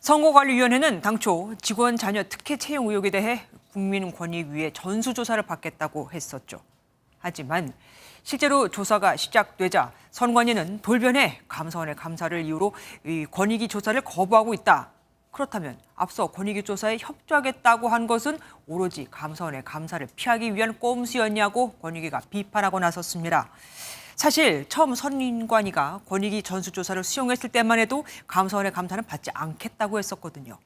선거관리위원회는 당초 직원 자녀 특혜 채용 의혹에 대해 국민권익위에 전수조사를 받겠다고 했었죠. 하지만 실제로 조사가 시작되자 선관위는 돌변해 감사원의 감사를 이유로 이 권익위 조사를 거부하고 있다. 그렇다면 앞서 권익위 조사에 협조하겠다고 한 것은 오로지 감사원의 감사를 피하기 위한 꼼수였냐고 권익위가 비판하고 나섰습니다. 사실 처음 선관위가 권익위 전수조사를 수용했을 때만 해도 감사원의 감사는 받지 않겠다고 했었거든요.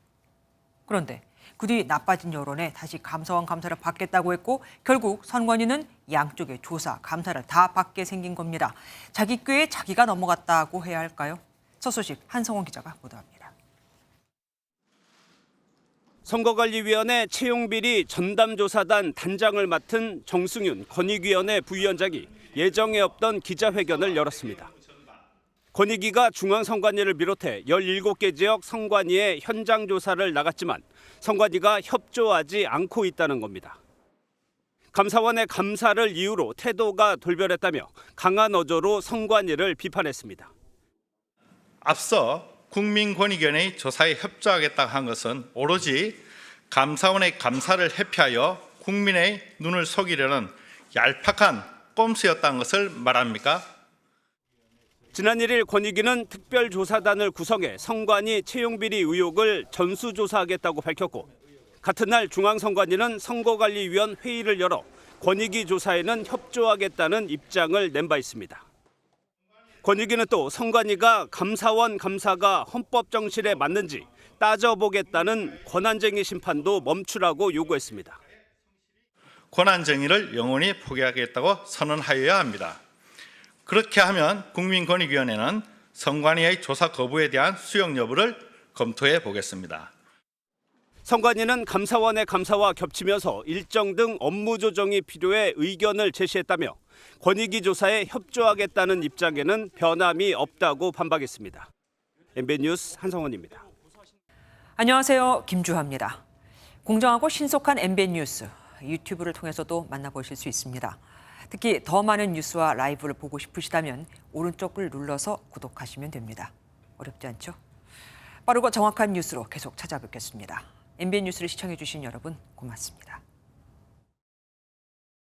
그런데 그 뒤 나빠진 여론에 다시 감사원 감사를 받겠다고 했고 결국 선관위는 양쪽의 조사, 감사를 다 받게 생긴 겁니다. 자기 꾀에 자기가 넘어갔다고 해야 할까요? 첫 소식 한성원 기자가 보도합니다. 선거관리위원회 채용비리 전담조사단 단장을 맡은 정승윤 권익위원회 부위원장이 예정에 없던 기자회견을 열었습니다. 권익위가 중앙선관위를 비롯해 17개 지역 선관위에 현장 조사를 나갔지만 선관위가 협조하지 않고 있다는 겁니다. 감사원의 감사를 이유로 태도가 돌변했다며 강한 어조로 선관위를 비판했습니다. 앞서 국민권익위원회의 조사에 협조하겠다고 한 것은 오로지 감사원의 감사를 회피하여 국민의 눈을 속이려는 얄팍한 꼼수였다는 것을 말합니까? 지난 1일 권익위는 특별조사단을 구성해 선관위 채용비리 의혹을 전수조사하겠다고 밝혔고 같은 날 중앙선관위는 선거관리위원 회의를 열어 권익위 조사에는 협조하겠다는 입장을 낸 바 있습니다. 권익위는 또 선관위가 감사원 감사가 헌법 정신에 맞는지 따져보겠다는 권한쟁의 심판도 멈추라고 요구했습니다. 권한정의를 영원히 포기하겠다고 선언하여야 합니다. 그렇게 하면 국민권익위원회는 선관위의 조사 거부에 대한 수용 여부를 검토해 보겠습니다. 선관위는 감사원의 감사와 겹치면서 일정 등 업무 조정이 필요해 의견을 제시했다며 권익위 조사에 협조하겠다는 입장에는 변함이 없다고 반박했습니다. MBN 뉴스 한성원입니다. 안녕하세요. 김주하입니다. 공정하고 신속한 MBN 뉴스, 유튜브를 통해서도 만나보실 수 있습니다. 특히 더 많은 뉴스와 라이브를 보고 싶으시다면 오른쪽을 눌러서 구독하시면 됩니다. 어렵지 않죠? 빠르고 정확한 뉴스로 계속 찾아뵙겠습니다. MBN 뉴스를 시청해 주신 여러분 고맙습니다.